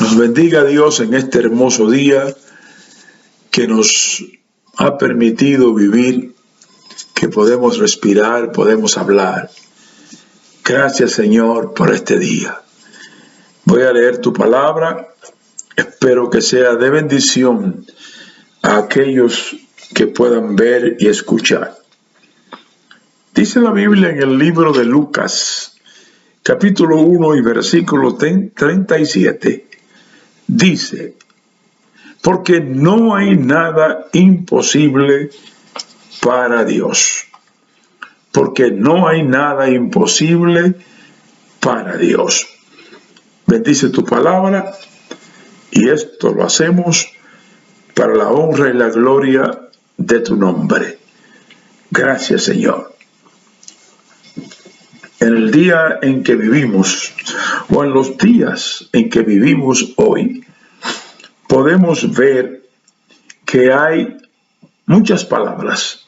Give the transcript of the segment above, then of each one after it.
Nos bendiga Dios en este hermoso día que nos ha permitido vivir, que podemos respirar, podemos hablar. Gracias, Señor, por este día. Voy a leer tu palabra. Espero que sea de bendición a aquellos que puedan ver y escuchar. Dice la Biblia en el libro de Lucas, capítulo 1 y versículo 37. Dice: porque no hay nada imposible para Dios. Porque no hay nada imposible para Dios. Bendice tu palabra, y esto lo hacemos para la honra y la gloria de tu nombre. Gracias, Señor. En el día en que vivimos, o en los días en que vivimos hoy, podemos ver que hay muchas palabras,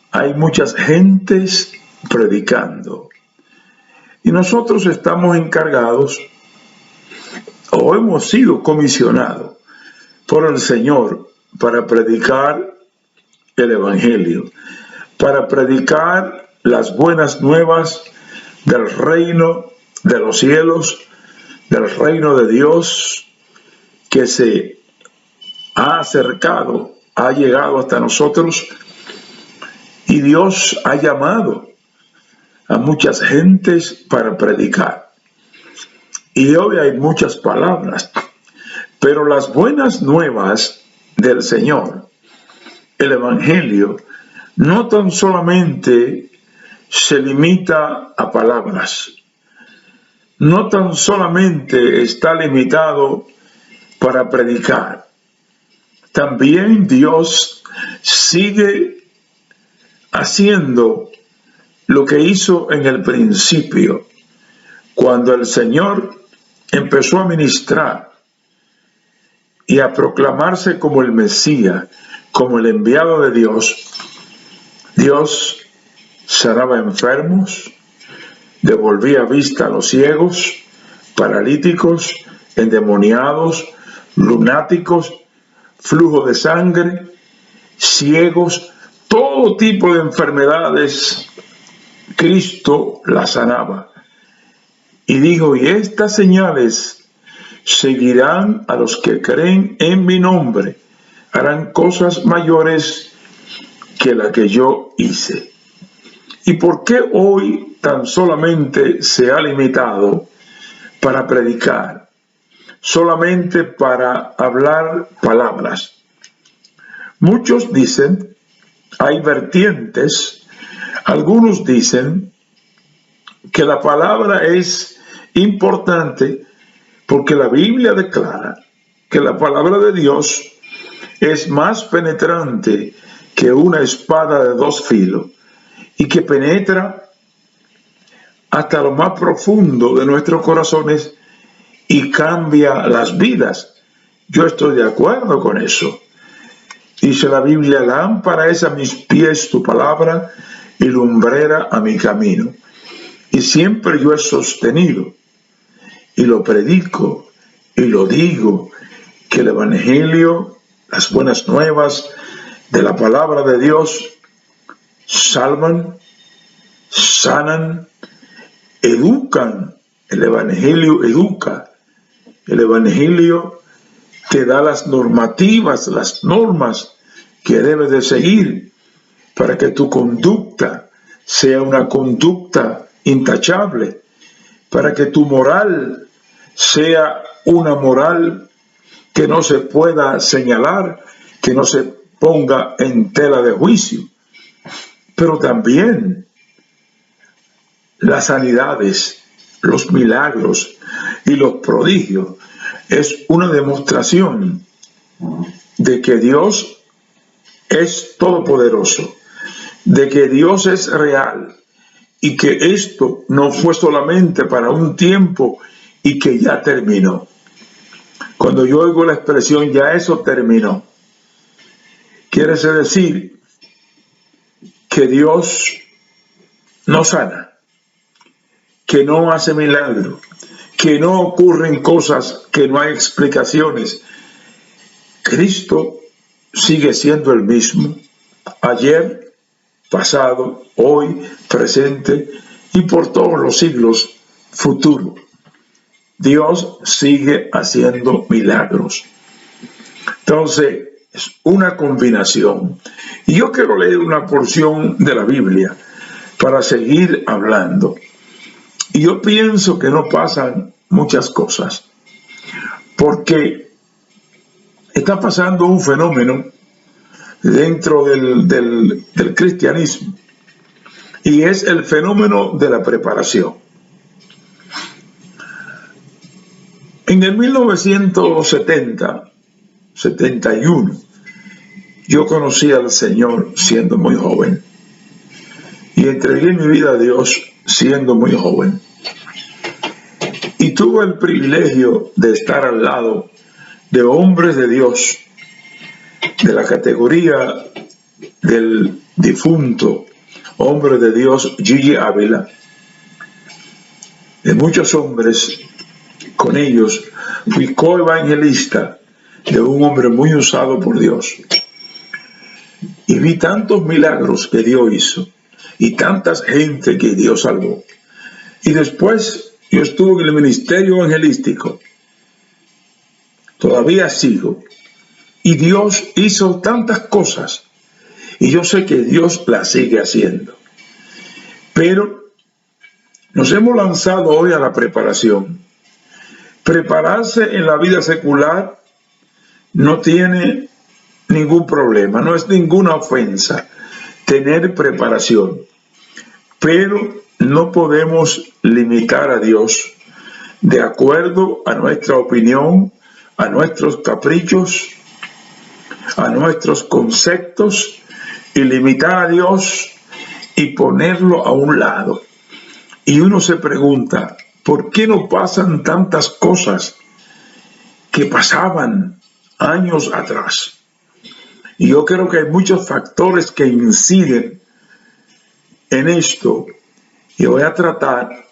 hay muchas gentes predicando, y nosotros estamos encargados, o hemos sido comisionados por el Señor para predicar el Evangelio, para predicar las buenas nuevas del reino de los cielos, del reino de Dios, que se ha acercado, ha llegado hasta nosotros, y Dios ha llamado a muchas gentes para predicar. Y hoy hay muchas palabras, pero las buenas nuevas del Señor, el Evangelio, no tan solamente se limita a palabras, no tan solamente está limitado para predicar. También Dios sigue haciendo lo que hizo en el principio, cuando el Señor empezó a ministrar y a proclamarse como el Mesías, como el enviado de Dios. Dios sanaba enfermos, devolvía vista a los ciegos, paralíticos, endemoniados, lunáticos, flujo de sangre, ciegos, todo tipo de enfermedades. Cristo las sanaba. Y dijo: y estas señales seguirán a los que creen en mi nombre, harán cosas mayores que la que yo hice. ¿Y por qué hoy tan solamente se ha limitado para predicar? Solamente para hablar palabras. Muchos dicen, hay vertientes, algunos dicen que la palabra es importante porque la Biblia declara que la palabra de Dios es más penetrante que una espada de dos filos y que penetra hasta lo más profundo de nuestros corazones y cambia las vidas. Yo estoy de acuerdo con eso. Dice la Biblia: lámpara es a mis pies tu palabra y lumbrera a mi camino. Y siempre yo he sostenido y lo predico y lo digo, que el Evangelio, las buenas nuevas de la palabra de Dios, salvan, sanan, educan. El Evangelio educa. El Evangelio te da las normativas, las normas que debes de seguir para que tu conducta sea una conducta intachable, para que tu moral sea una moral que no se pueda señalar, que no se ponga en tela de juicio. Pero también las sanidades, los milagros y los prodigios es una demostración de que Dios es todopoderoso, de que Dios es real y que esto no fue solamente para un tiempo y que ya terminó. Cuando yo oigo la expresión "ya eso terminó", quiere decir que Dios no sana, que no hace milagro, que no ocurren cosas, que no hay explicaciones. Cristo sigue siendo el mismo, ayer, pasado, hoy, presente y por todos los siglos futuro. Dios sigue haciendo milagros. Entonces, es una combinación. Y yo quiero leer una porción de la Biblia para seguir hablando. Y yo pienso que no pasan muchas cosas, porque está pasando un fenómeno dentro del cristianismo, y es el fenómeno de la preparación. En el 1971, yo conocí al Señor siendo muy joven, y entregué mi vida a Dios siendo muy joven. Y tuve el privilegio de estar al lado de hombres de Dios, de la categoría del difunto hombre de Dios Gigi Ávila, de muchos hombres. Con ellos fui coevangelista de un hombre muy usado por Dios, y vi tantos milagros que Dios hizo y tantas gente que Dios salvó. Y después yo estuve en el ministerio evangelístico, todavía sigo, y Dios hizo tantas cosas, y yo sé que Dios las sigue haciendo. Pero nos hemos lanzado hoy a la preparación. Prepararse en la vida secular no tiene ningún problema, no es ninguna ofensa tener preparación, pero no podemos limitar a Dios de acuerdo a nuestra opinión, a nuestros caprichos, a nuestros conceptos, y limitar a Dios y ponerlo a un lado. Y uno se pregunta, ¿por qué no pasan tantas cosas que pasaban años atrás? Y yo creo que hay muchos factores que inciden en esto, y voy a tratar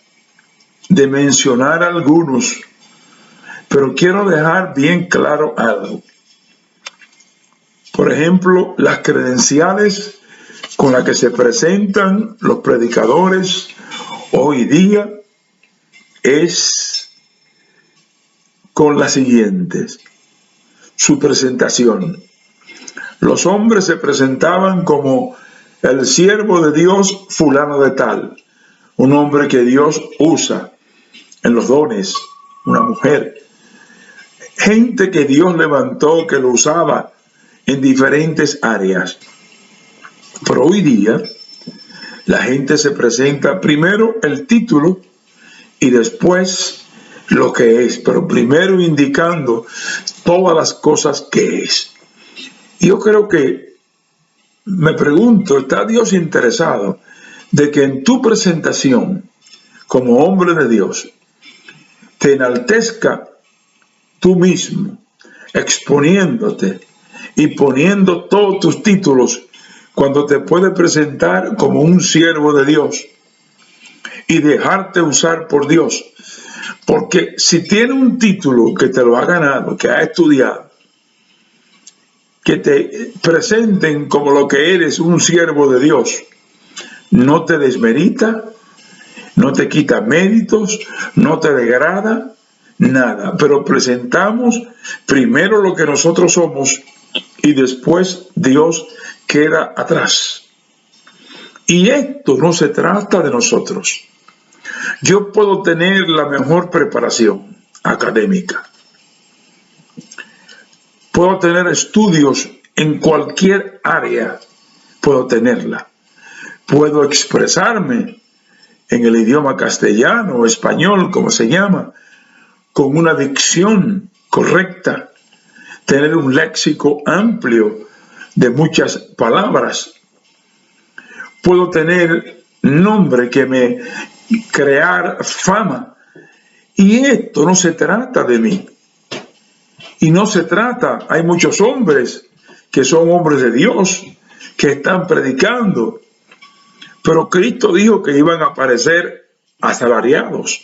de mencionar algunos, pero quiero dejar bien claro algo. Por ejemplo, las credenciales con las que se presentan los predicadores hoy día es con las siguientes: su presentación. Los hombres se presentaban como el siervo de Dios fulano de tal, un hombre que Dios usa en los dones, una mujer, gente que Dios levantó, que lo usaba en diferentes áreas. Pero hoy día la gente se presenta primero el título y después lo que es, pero primero indicando todas las cosas que es. Y yo creo que, me pregunto, ¿está Dios interesado de que en tu presentación como hombre de Dios te enaltezca tú mismo, exponiéndote y poniendo todos tus títulos, cuando te puede presentar como un siervo de Dios y dejarte usar por Dios? Porque si tiene un título que te lo ha ganado, que ha estudiado, que te presenten como lo que eres, un siervo de Dios, no te desmerita, no te quita méritos, no te degrada, nada. Pero presentamos primero lo que nosotros somos y después Dios queda atrás. Y esto no se trata de nosotros. Yo puedo tener la mejor preparación académica, puedo tener estudios en cualquier área, puedo tenerla, puedo expresarme en el idioma castellano o español, como se llama, con una dicción correcta, tener un léxico amplio de muchas palabras, puedo tener nombre que me crear fama. Y esto no se trata de mí. Y no se trata, hay muchos hombres que son hombres de Dios, que están predicando, pero Cristo dijo que iban a aparecer asalariados.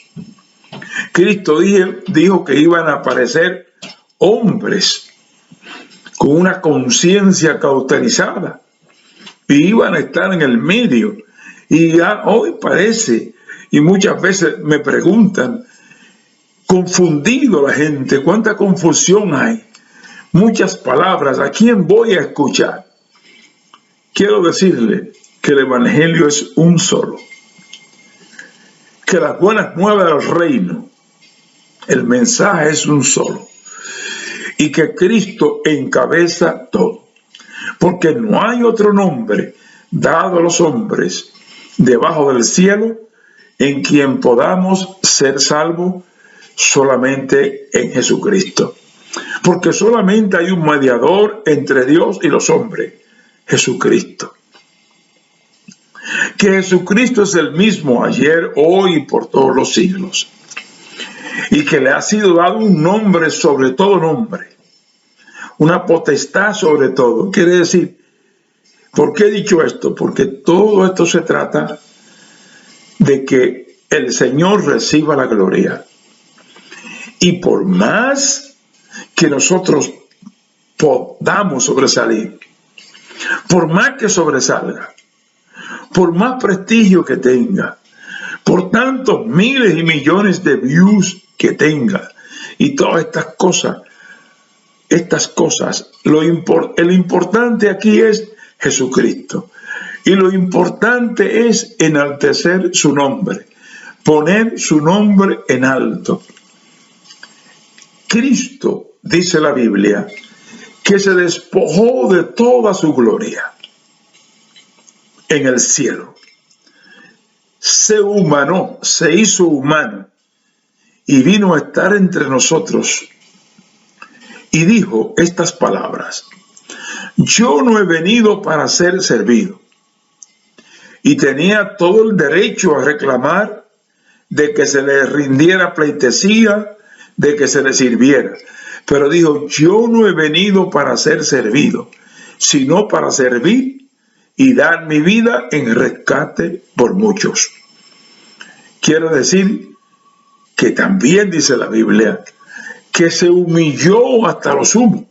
Cristo dijo que iban a aparecer hombres con una conciencia cauterizada y iban a estar en el medio. Y ya hoy parece, y muchas veces me preguntan, confundido la gente, cuánta confusión hay, muchas palabras, ¿a quién voy a escuchar? Quiero decirle que el evangelio es un solo, que las buenas nuevas del reino, el mensaje es un solo, y que Cristo encabeza todo, porque no hay otro nombre dado a los hombres debajo del cielo en quien podamos ser salvos, solamente en Jesucristo. Porque solamente hay un mediador entre Dios y los hombres, Jesucristo. Que Jesucristo es el mismo ayer, hoy y por todos los siglos. Y que le ha sido dado un nombre sobre todo nombre, una potestad sobre todo. Quiere decir, ¿por qué he dicho esto? Porque todo esto se trata de que el Señor reciba la gloria. Y por más que nosotros podamos sobresalir, por más que sobresalga, por más prestigio que tenga, por tantos miles y millones de views que tenga, y todas estas cosas, el importante aquí es Jesucristo. Y lo importante es enaltecer su nombre, poner su nombre en alto. Cristo, dice la Biblia, que se despojó de toda su gloria en el cielo. Se humanó, se hizo humano y vino a estar entre nosotros. Y dijo estas palabras: yo no he venido para ser servido. Y tenía todo el derecho a reclamar de que se le rindiera pleitesía, de que se le sirviera. Pero dijo, yo no he venido para ser servido, sino para servir y dar mi vida en rescate por muchos. Quiero decir que también dice la Biblia que se humilló hasta lo sumo,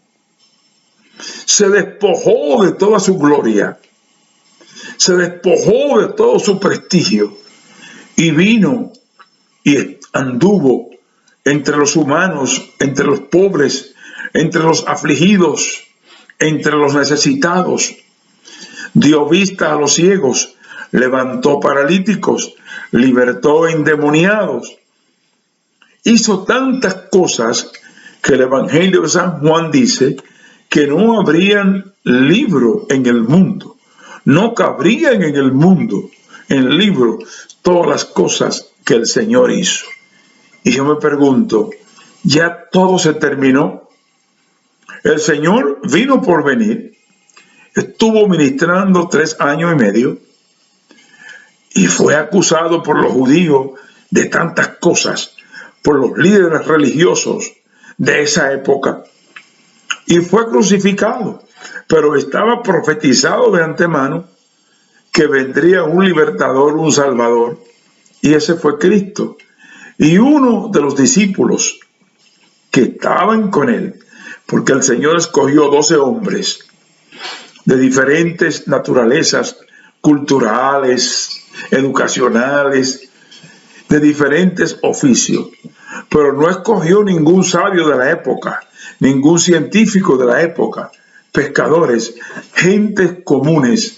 se despojó de toda su gloria, se despojó de todo su prestigio y vino y anduvo entre los humanos, entre los pobres, entre los afligidos, entre los necesitados. Dio vista a los ciegos, levantó paralíticos, libertó endemoniados. Hizo tantas cosas que el Evangelio de San Juan dice que no habrían libro en el mundo, no cabrían en el mundo, en el libro, todas las cosas que el Señor hizo. Y yo me pregunto, ¿ya todo se terminó? El Señor vino por venir, estuvo ministrando 3 años y medio y fue acusado por los judíos de tantas cosas, por los líderes religiosos de esa época, y fue crucificado, pero estaba profetizado de antemano que vendría un libertador, un salvador, y ese fue Cristo. Y uno de los discípulos que estaban con él, porque el Señor escogió 12 hombres de diferentes naturalezas culturales, educacionales, de diferentes oficios, pero no escogió ningún sabio de la época, ningún científico de la época, pescadores, gentes comunes,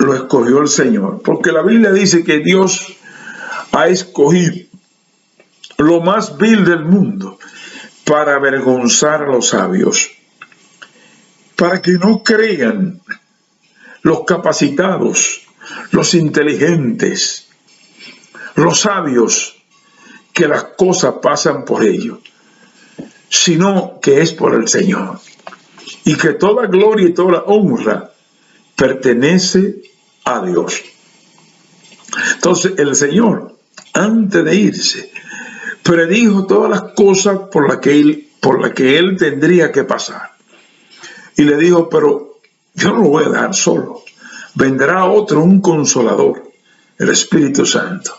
lo escogió el Señor, porque la Biblia dice que Dios ha escogido lo más vil del mundo para avergonzar a los sabios, para que no crean los capacitados, los inteligentes, los sabios, que las cosas pasan por ellos, sino que es por el Señor, y que toda gloria y toda honra pertenece a Dios. Entonces el Señor, antes de irse, predijo todas las cosas por las que él tendría que pasar. Y le dijo, pero yo no lo voy a dejar solo. Vendrá otro, un consolador, el Espíritu Santo.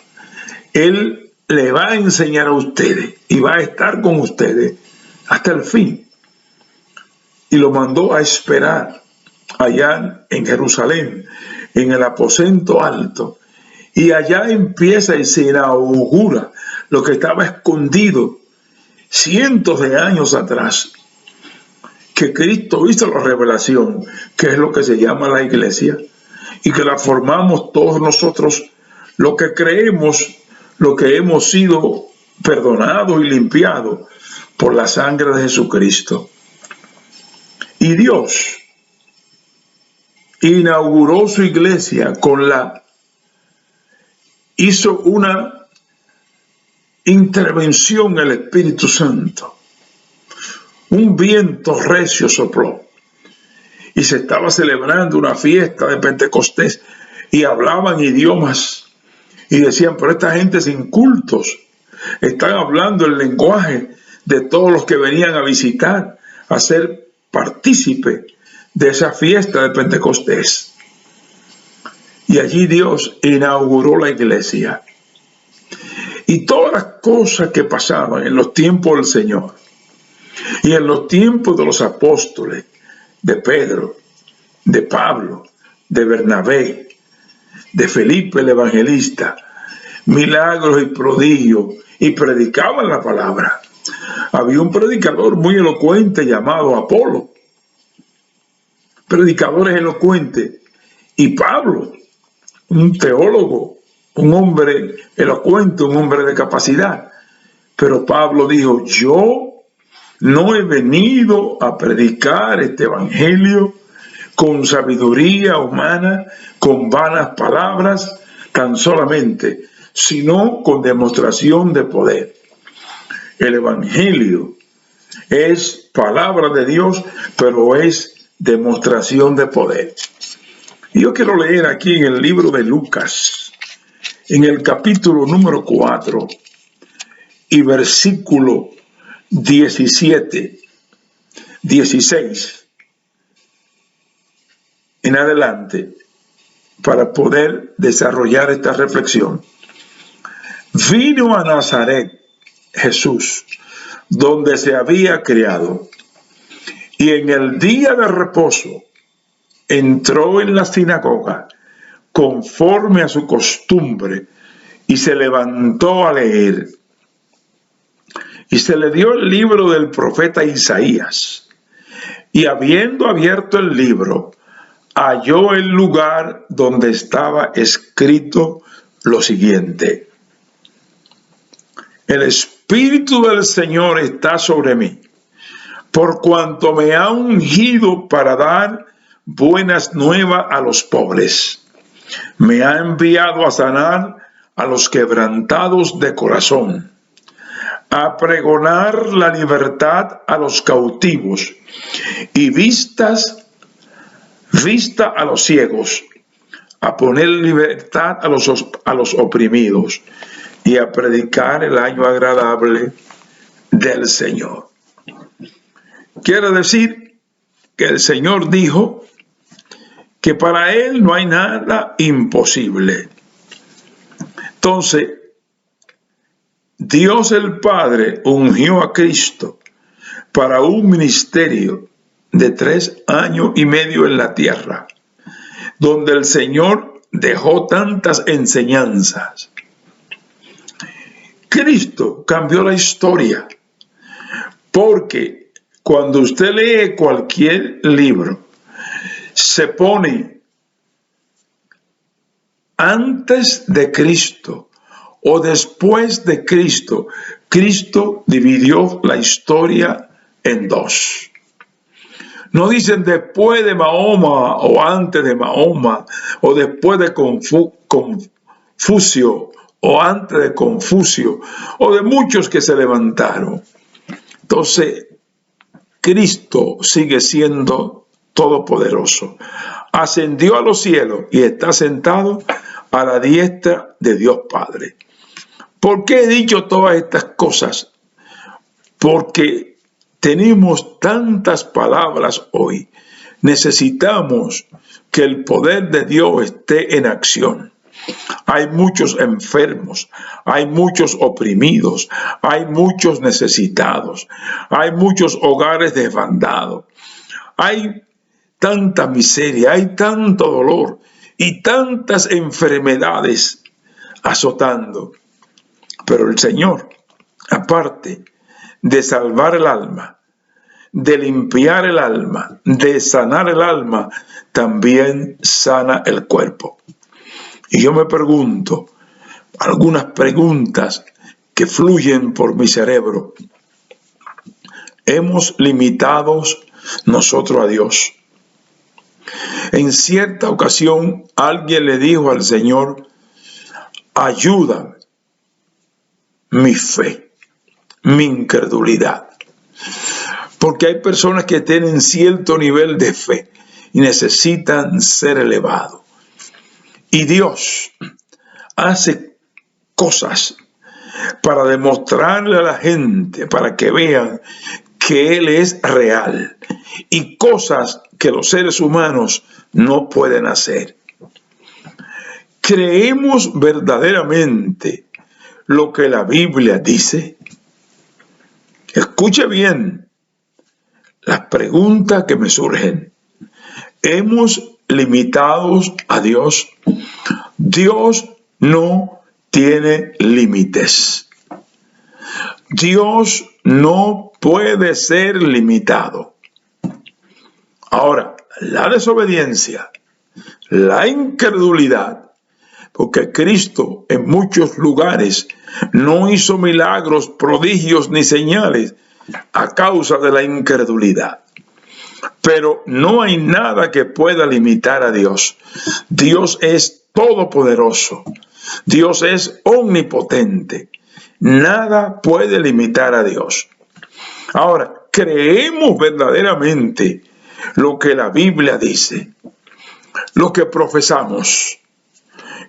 Él le va a enseñar a ustedes y va a estar con ustedes hasta el fin. Y lo mandó a esperar allá en Jerusalén, en el aposento alto. Y allá empieza y se inaugura lo que estaba escondido cientos de años atrás, que Cristo hizo la revelación, que es lo que se llama la iglesia, y que la formamos todos nosotros, lo que creemos, lo que hemos sido perdonados y limpiados por la sangre de Jesucristo. Y Dios inauguró su iglesia hizo una intervención el Espíritu Santo. Un viento recio sopló y se estaba celebrando una fiesta de Pentecostés y hablaban idiomas y decían, pero esta gente sin cultos están hablando el lenguaje de todos los que venían a visitar, a ser partícipe de esa fiesta de Pentecostés. Y allí Dios inauguró la iglesia. Y todas las cosas que pasaban en los tiempos del Señor y en los tiempos de los apóstoles, de Pedro, de Pablo, de Bernabé, de Felipe el evangelista, milagros y prodigios, y predicaban la palabra. Había un predicador muy elocuente llamado Apolo, predicadores elocuentes, y Pablo, un teólogo, un hombre elocuente, un hombre de capacidad. Pero Pablo dijo, yo no he venido a predicar este evangelio con sabiduría humana, con vanas palabras, tan solamente, sino con demostración de poder. El evangelio es palabra de Dios, pero es demostración de poder. Y yo quiero leer aquí en el libro de Lucas, en el capítulo número 4 y versículo 17, 16 en adelante, para poder desarrollar esta reflexión. Vino a Nazaret Jesús, donde se había criado, y en el día de reposo entró en la sinagoga conforme a su costumbre y se levantó a leer. Y se le dio el libro del profeta Isaías, y habiendo abierto el libro, halló el lugar donde estaba escrito lo siguiente: el Espíritu del Señor está sobre mí, por cuanto me ha ungido para dar buenas nuevas a los pobres. Me ha enviado a sanar a los quebrantados de corazón, a pregonar la libertad a los cautivos y vista a los ciegos, a poner libertad a los oprimidos y a predicar el año agradable del Señor. Quiere decir que el Señor dijo que para Él no hay nada imposible. Entonces, Dios el Padre ungió a Cristo para un ministerio de 3 años y medio en la tierra, donde el Señor dejó tantas enseñanzas. Cristo cambió la historia, porque cuando usted lee cualquier libro, se pone antes de Cristo o después de Cristo. Cristo dividió la historia en 2. No dicen después de Mahoma o antes de Mahoma, o después de Confucio o antes de Confucio, o de muchos que se levantaron. Entonces, Cristo sigue siendo todopoderoso. Ascendió a los cielos y está sentado a la diestra de Dios Padre. ¿Por qué he dicho todas estas cosas? Porque tenemos tantas palabras hoy. Necesitamos que el poder de Dios esté en acción. Hay muchos enfermos, hay muchos oprimidos, hay muchos necesitados, hay muchos hogares desbandados, hay tanta miseria, hay tanto dolor y tantas enfermedades azotando. Pero el Señor, aparte de salvar el alma, de limpiar el alma, de sanar el alma, también sana el cuerpo. Y yo me pregunto, algunas preguntas que fluyen por mi cerebro. ¿Hemos limitado nosotros a Dios? En cierta ocasión alguien le dijo al Señor: ayúdame, mi fe, mi incredulidad. Porque hay personas que tienen cierto nivel de fe y necesitan ser elevados. Y Dios hace cosas para demostrarle a la gente, para que vean que Él es real, y cosas que los seres humanos no pueden hacer. ¿Creemos verdaderamente lo que la Biblia dice? Escuche bien las preguntas que me surgen. ¿Hemos limitado a Dios? Dios no tiene límites. Dios no puede ser limitado. Ahora, la desobediencia, la incredulidad, porque Cristo en muchos lugares no hizo milagros, prodigios ni señales a causa de la incredulidad. Pero no hay nada que pueda limitar a Dios. Dios es todopoderoso. Dios es omnipotente. Nada puede limitar a Dios. Ahora, ¿creemos verdaderamente lo que la Biblia dice? Lo que profesamos,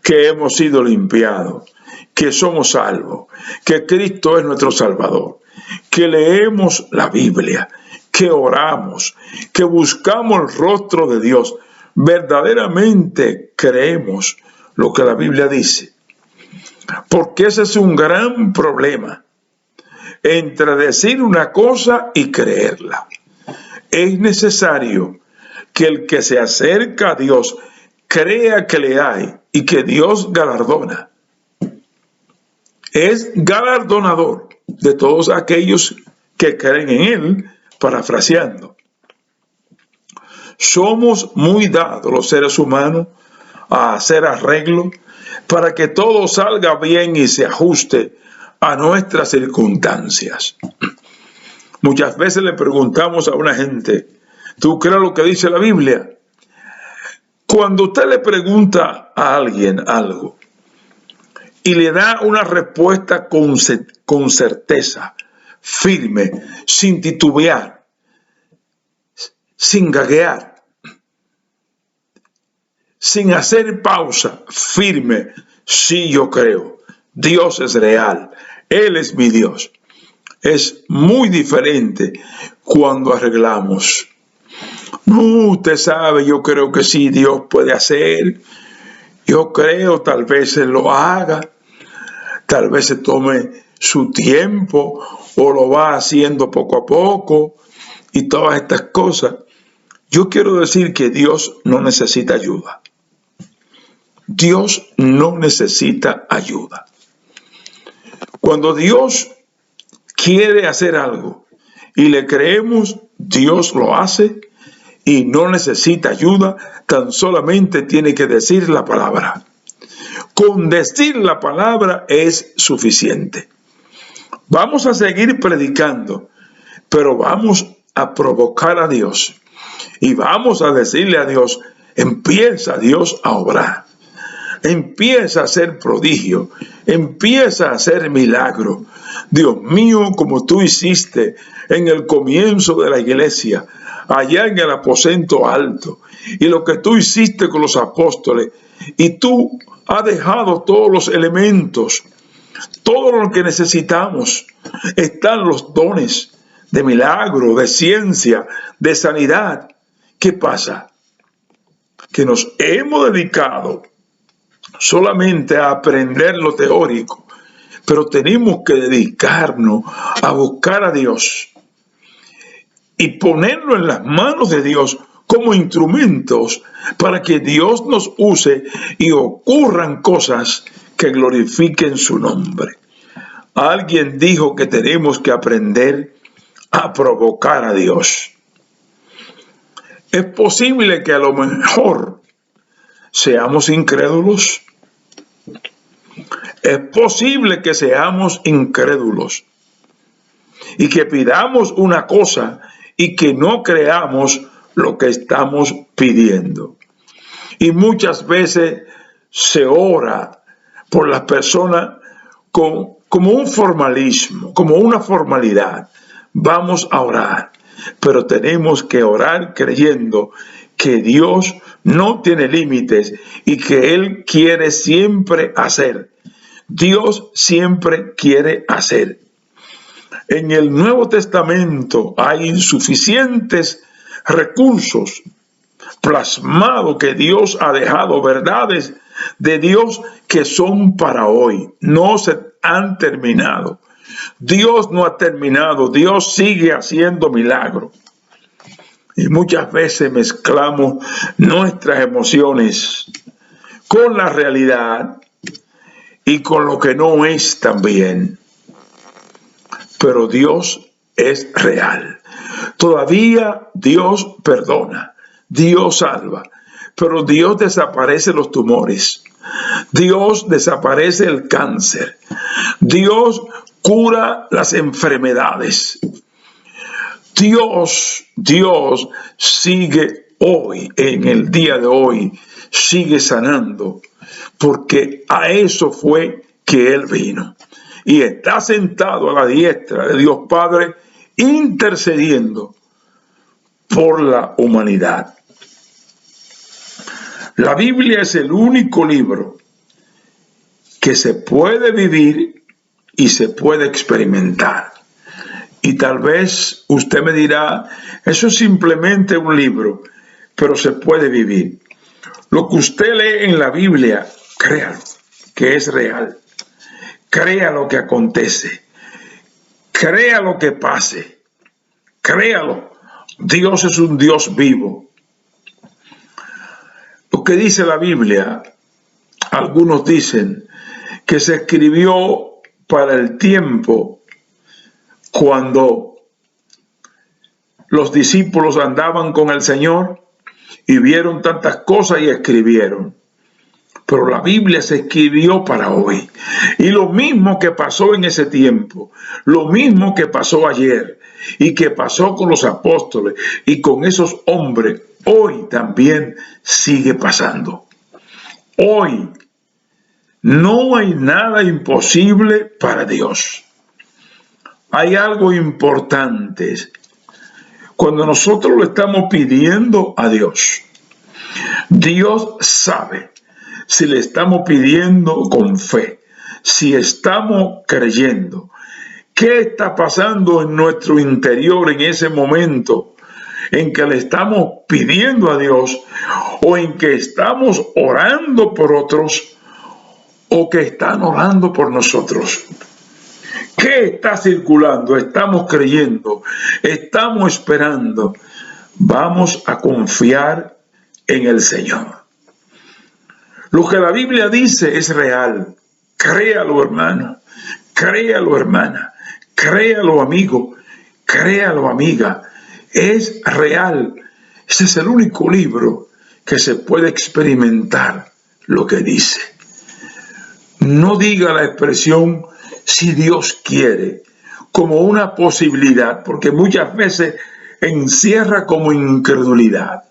que hemos sido limpiados, que somos salvos, que Cristo es nuestro Salvador, que leemos la Biblia, que oramos, que buscamos el rostro de Dios. Verdaderamente creemos lo que la Biblia dice. Porque ese es un gran problema entre decir una cosa y creerla. Es necesario que el que se acerca a Dios crea que le hay y que Dios galardona. Es galardonador de todos aquellos que creen en Él, parafraseando. Somos muy dados los seres humanos a hacer arreglos para que todo salga bien y se ajuste a nuestras circunstancias. Muchas veces le preguntamos a una gente: ¿tú crees lo que dice la Biblia? Cuando usted le pregunta a alguien algo y le da una respuesta con certeza, firme, sin titubear, sin gaguear, sin hacer pausa, firme: sí, yo creo, Dios es real, Él es mi Dios. Es muy diferente cuando arreglamos. No, usted sabe, yo creo que sí, Dios puede hacer. Yo creo, tal vez Él lo haga. Tal vez se tome su tiempo o lo va haciendo poco a poco y todas estas cosas. Yo quiero decir que Dios no necesita ayuda. Dios no necesita ayuda. Cuando Dios quiere hacer algo y le creemos, Dios lo hace y no necesita ayuda, tan solamente tiene que decir la palabra. Con decir la palabra es suficiente. Vamos a seguir predicando, pero vamos a provocar a Dios y vamos a decirle a Dios: empieza Dios a obrar, empieza a hacer prodigio, empieza a hacer milagro. Dios mío, como tú hiciste en el comienzo de la iglesia, allá en el aposento alto, y lo que tú hiciste con los apóstoles, y tú has dejado todos los elementos, todo lo que necesitamos. Están los dones de milagro, de ciencia, de sanidad. ¿Qué pasa? Que nos hemos dedicado solamente a aprender lo teórico, pero tenemos que dedicarnos a buscar a Dios y ponerlo en las manos de Dios como instrumentos para que Dios nos use y ocurran cosas que glorifiquen su nombre. Alguien dijo que tenemos que aprender a provocar a Dios. Es posible que a lo mejor seamos incrédulos. Es posible que seamos incrédulos y que pidamos una cosa y que no creamos lo que estamos pidiendo. Y muchas veces se ora por las personas como un formalismo, como una formalidad. Vamos a orar, pero tenemos que orar creyendo que Dios no tiene límites y que Él quiere siempre hacer. Dios siempre quiere hacer. En el Nuevo Testamento hay insuficientes recursos plasmados que Dios ha dejado, verdades de Dios que son para hoy, no se han terminado. Dios no ha terminado, Dios sigue haciendo milagros. Y muchas veces mezclamos nuestras emociones con la realidad y con lo que no es también. Pero Dios es real. Todavía Dios perdona, Dios salva, pero Dios desaparece los tumores, Dios desaparece el cáncer, Dios cura las enfermedades. Dios sigue hoy, en el día de hoy, sigue sanando, porque a eso fue que Él vino. Y está sentado a la diestra de Dios Padre, intercediendo por la humanidad. La Biblia es el único libro que se puede vivir y se puede experimentar. Y tal vez usted me dirá, eso es simplemente un libro, pero se puede vivir. Lo que usted lee en la Biblia, créalo, que es real. Crea lo que acontece. Crea lo que pase. Créalo. Dios es un Dios vivo. Lo que dice la Biblia, algunos dicen que se escribió para el tiempo cuando los discípulos andaban con el Señor y vieron tantas cosas y escribieron. Pero la Biblia se escribió para hoy. Y lo mismo que pasó en ese tiempo, lo mismo que pasó ayer y que pasó con los apóstoles y con esos hombres, hoy también sigue pasando. Hoy no hay nada imposible para Dios. Hay algo importante. Cuando nosotros le estamos pidiendo a Dios, Dios sabe si le estamos pidiendo con fe, si estamos creyendo. ¿Qué está pasando en nuestro interior en ese momento en que le estamos pidiendo a Dios o en que estamos orando por otros o que están orando por nosotros? ¿Qué está circulando? Estamos creyendo, estamos esperando. Vamos a confiar en el Señor. Lo que la Biblia dice es real. Créalo, hermano. Créalo, hermana. Créalo, amigo. Créalo, amiga. Es real. Ese es el único libro que se puede experimentar lo que dice. No diga la expresión si Dios quiere como una posibilidad, porque muchas veces encierra como incredulidad.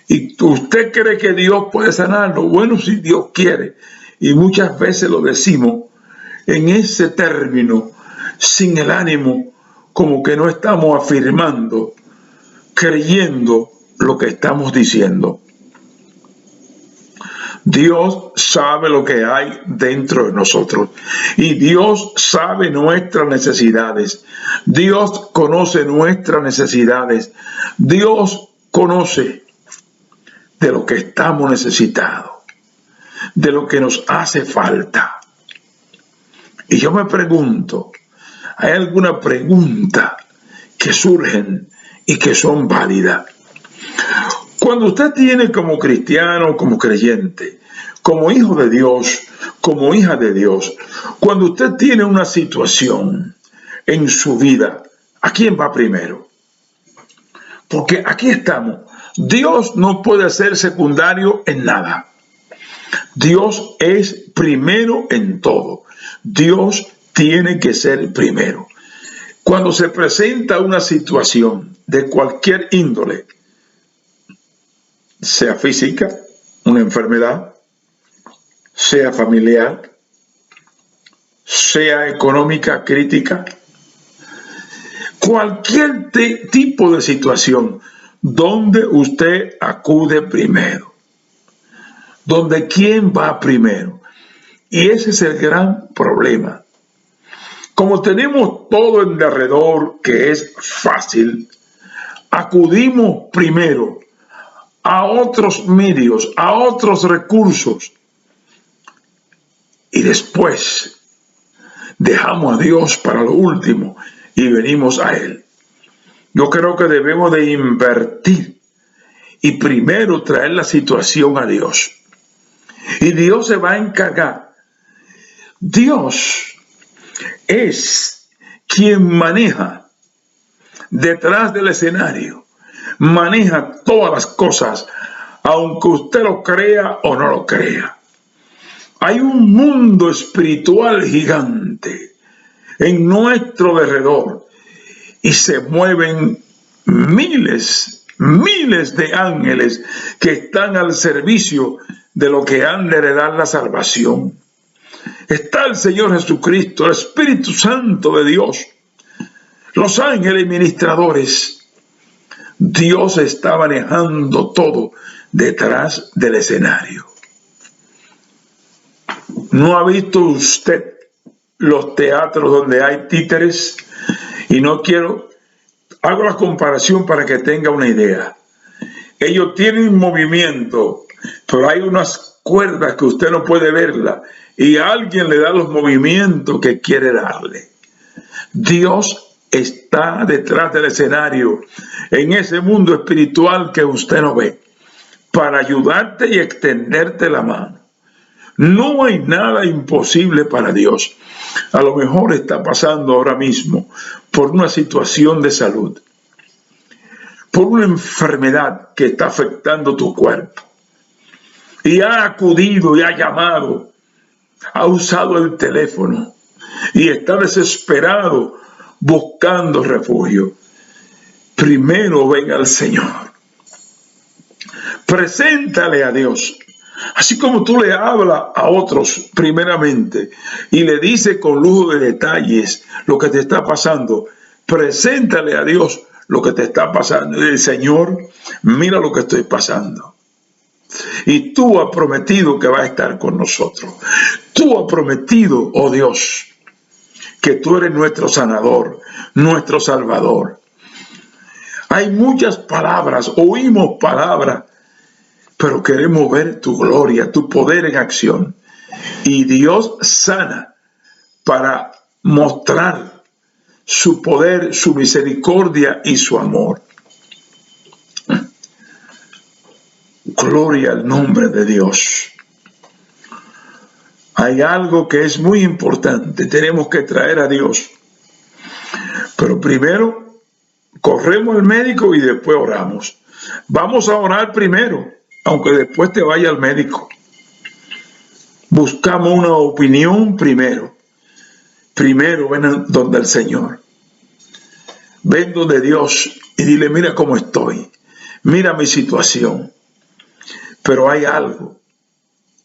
¿Y usted cree que Dios puede sanarlo? Bueno, si Dios quiere. Y muchas veces lo decimos en ese término, sin el ánimo, como que no estamos afirmando, creyendo lo que estamos diciendo. Dios sabe lo que hay dentro de nosotros y Dios sabe nuestras necesidades. Dios conoce nuestras necesidades. Dios conoce de lo que estamos necesitados. de lo que nos hace falta. Y yo me pregunto, ¿hay alguna pregunta que surgen y que son válidas? Cuando usted tiene como cristiano, como creyente, como hijo de Dios, como hija de Dios, cuando usted tiene una situación en su vida, ¿a quién va primero? Porque aquí estamos. Dios no puede ser secundario en nada. Dios es primero en todo. Dios tiene que ser primero. Cuando se presenta una situación de cualquier índole, sea física, una enfermedad, sea familiar, sea económica, crítica, cualquier tipo de situación, ¿dónde usted acude primero? ¿Dónde quién va primero? Y ese es el gran problema. Como tenemos todo en derredor que es fácil, acudimos primero a otros medios, a otros recursos, y después dejamos a Dios para lo último y venimos a Él. Yo creo que debemos de invertir y primero traer la situación a Dios. Y Dios se va a encargar. Dios es quien maneja detrás del escenario, maneja todas las cosas, aunque usted lo crea o no lo crea. Hay un mundo espiritual gigante en nuestro derredor y se mueven miles de ángeles que están al servicio de lo que han de heredar la salvación. Está el Señor Jesucristo, el Espíritu Santo de Dios, los ángeles ministradores. Dios está manejando todo detrás del escenario. ¿No ha visto usted los teatros donde hay títeres? Y no quiero, hago la comparación para que tenga una idea. Ellos tienen movimiento, pero hay unas cuerdas que usted no puede verla y alguien le da los movimientos que quiere darle. Dios está detrás del escenario en ese mundo espiritual que usted no ve para ayudarte y extenderte la mano. No hay nada imposible para Dios. A lo mejor está pasando ahora mismo por una situación de salud, por una enfermedad que está afectando tu cuerpo. Y ha acudido y ha llamado, ha usado el teléfono y está desesperado buscando refugio. Primero ven al Señor. Preséntale a Dios. Así como tú le hablas a otros primeramente y le dices con lujo de detalles lo que te está pasando, preséntale a Dios lo que te está pasando. Y el Señor, mira lo que estoy pasando. Y tú has prometido que va a estar con nosotros. Tú has prometido, oh Dios, que tú eres nuestro sanador, nuestro salvador. Hay muchas palabras, oímos palabras, pero queremos ver tu gloria, tu poder en acción. Y Dios sana para mostrar su poder, su misericordia y su amor. Gloria al nombre de Dios. Hay algo que es muy importante, tenemos que traer a Dios. Pero primero corremos al médico y después oramos. Vamos a orar primero, aunque después te vaya al médico. Buscamos una opinión primero. Primero ven donde el Señor. Ven donde Dios y dile, mira cómo estoy. Mira mi situación. Pero hay algo.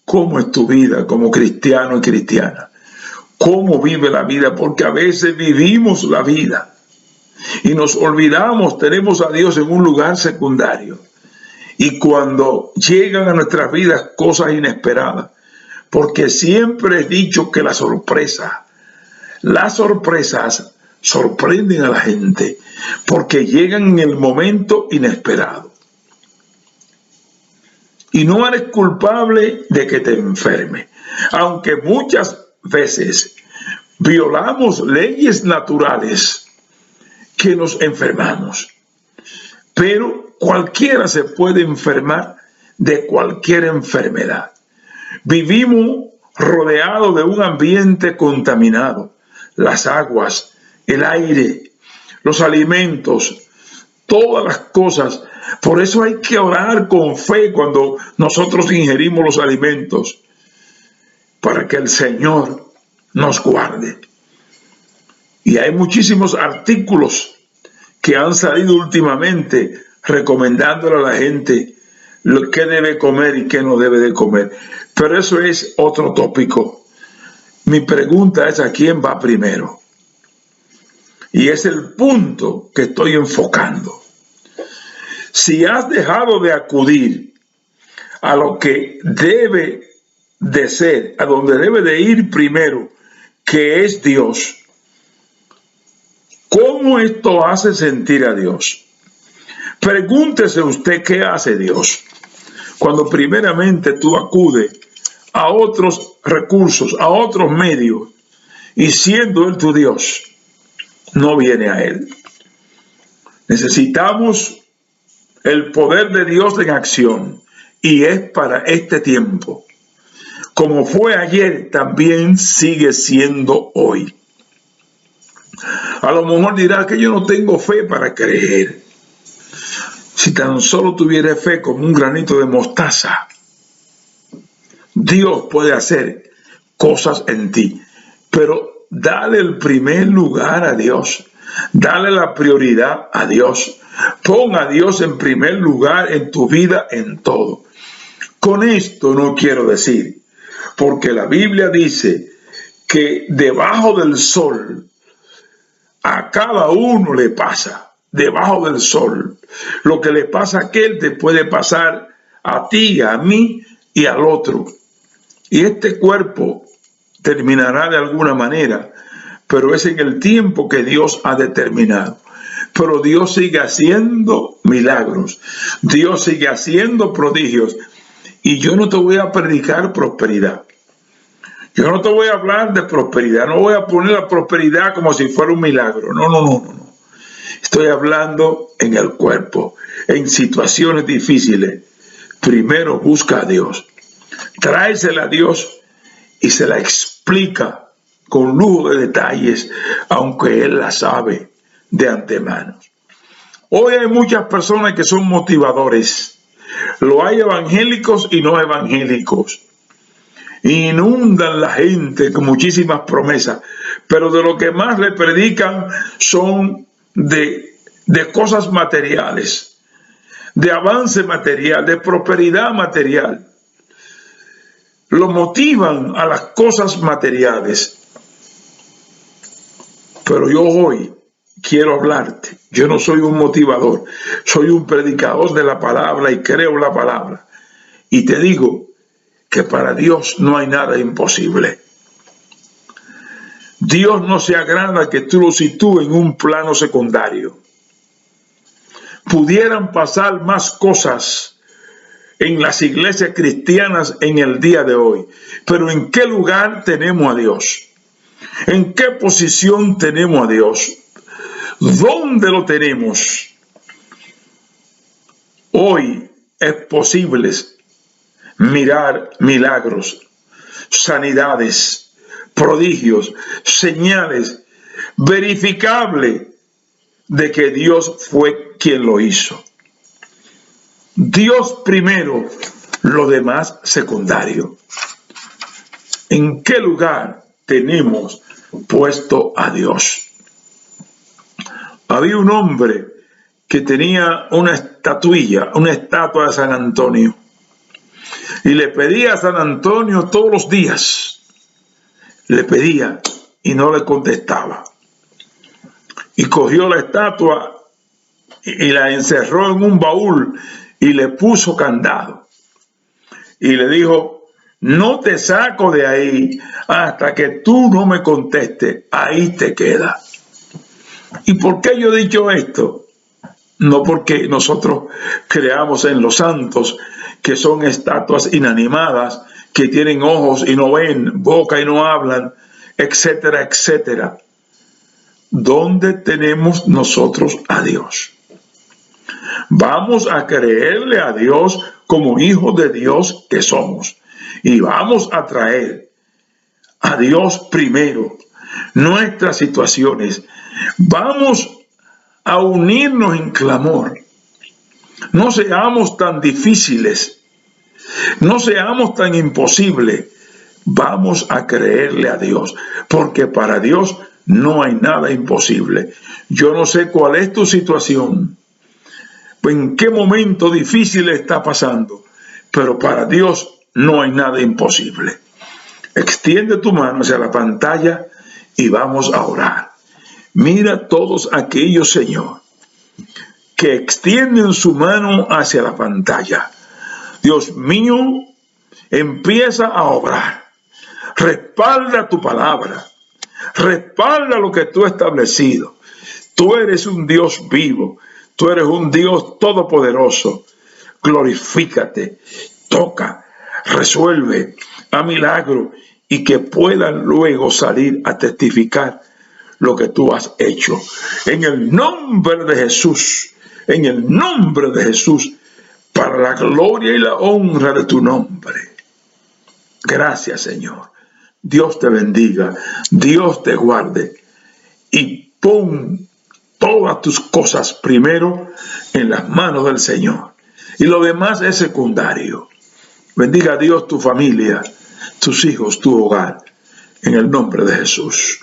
¿Cómo es tu vida como cristiano y cristiana? ¿Cómo vive la vida? Porque a veces vivimos la vida y nos olvidamos, tenemos a Dios en un lugar secundario. Y cuando llegan a nuestras vidas cosas inesperadas, porque siempre he dicho que las sorpresas sorprenden a la gente, porque llegan en el momento inesperado. y no eres culpable de que te enferme. Aunque muchas veces violamos leyes naturales que nos enfermamos, pero cualquiera se puede enfermar de cualquier enfermedad. Vivimos rodeados de un ambiente contaminado, las aguas, el aire, los alimentos, todas las cosas. Por eso hay que orar con fe cuando nosotros ingerimos los alimentos, para que el Señor nos guarde. Y hay muchísimos artículos que han salido últimamente recomendándole a la gente lo que debe comer y qué no debe de comer. Pero eso es otro tópico. Mi pregunta es: ¿a quién va primero? Y es el punto que estoy enfocando. Si has dejado de acudir a lo que debe de ser, a donde debe de ir primero, que es Dios, ¿cómo esto hace sentir a Dios? Pregúntese usted qué hace Dios cuando primeramente tú acudes a otros recursos, a otros medios, y siendo Él tu Dios, no viene a Él. Necesitamos el poder de Dios en acción, y es para este tiempo. Como fue ayer, también sigue siendo hoy. A lo mejor dirá que yo no tengo fe para creer. Si tan solo tuviera fe como un granito de mostaza, Dios puede hacer cosas en ti. Pero dale el primer lugar a Dios. Dale la prioridad a Dios. Pon a Dios en primer lugar en tu vida, en todo. Con esto no quiero decir, porque la Biblia dice que debajo del sol a cada uno le pasa. Debajo del sol, lo que le pasa a aquel te puede pasar a ti, a mí y al otro. Y este cuerpo terminará de alguna manera, pero es en el tiempo que Dios ha determinado. Pero Dios sigue haciendo milagros, Dios sigue haciendo prodigios. Y yo no te voy a predicar prosperidad, yo no te voy a hablar de prosperidad, no voy a poner la prosperidad como si fuera un milagro. No. Estoy hablando en el cuerpo, en situaciones difíciles. Primero busca a Dios, tráesela a Dios y se la explica con lujo de detalles, aunque Él la sabe de antemano. Hoy hay muchas personas que son motivadores. Lo hay evangélicos y no evangélicos. Inundan la gente con muchísimas promesas, pero de lo que más le predican son de cosas materiales, de avance material, de prosperidad material. Lo motivan a las cosas materiales. Pero yo hoy quiero hablarte. Yo no soy un motivador, soy un predicador de la palabra y creo la palabra. Y te digo que para Dios no hay nada imposible. Dios no se agrada que tú lo sitúes en un plano secundario. Pudieran pasar más cosas en las iglesias cristianas en el día de hoy, pero ¿en qué lugar tenemos a Dios? ¿En qué posición tenemos a Dios? ¿Dónde lo tenemos? Hoy es posible mirar milagros, sanidades, prodigios, señales, verificable de que Dios fue quien lo hizo. Dios primero, lo demás secundario. ¿En qué lugar tenemos puesto a Dios? Había un hombre que tenía una estatuilla, una estatua de San Antonio, y le pedía a San Antonio todos los días. Le pedía y no le contestaba. Y cogió la estatua y la encerró en un baúl y le puso candado. Y le dijo: no te saco de ahí hasta que tú no me contestes. Ahí te queda. ¿Y por qué yo he dicho esto? No porque nosotros creamos en los santos que son estatuas inanimadas, que tienen ojos y no ven, boca y no hablan, etcétera, etcétera. ¿Dónde tenemos nosotros a Dios? Vamos a creerle a Dios como hijos de Dios que somos. Y vamos a traer a Dios primero nuestras situaciones. Vamos a unirnos en clamor. No seamos tan difíciles. No seamos tan imposibles. Vamos a creerle a Dios, porque para Dios no hay nada imposible. Yo no sé cuál es tu situación, en qué momento difícil está pasando, pero para Dios no hay nada imposible. Extiende tu mano hacia la pantalla y vamos a orar. Mira todos aquellos, Señor, que extienden su mano hacia la pantalla. Dios mío, empieza a obrar. Respalda tu palabra. Respalda lo que tú has establecido. Tú eres un Dios vivo. Tú eres un Dios todopoderoso. Glorifícate, toca, resuelve a milagro y que puedan luego salir a testificar lo que tú has hecho. En el nombre de Jesús, en el nombre de Jesús, para la gloria y la honra de tu nombre. Gracias, Señor. Dios te bendiga, Dios te guarde y pon todas tus cosas primero en las manos del Señor. Y lo demás es secundario. Bendiga a Dios tu familia, tus hijos, tu hogar, en el nombre de Jesús.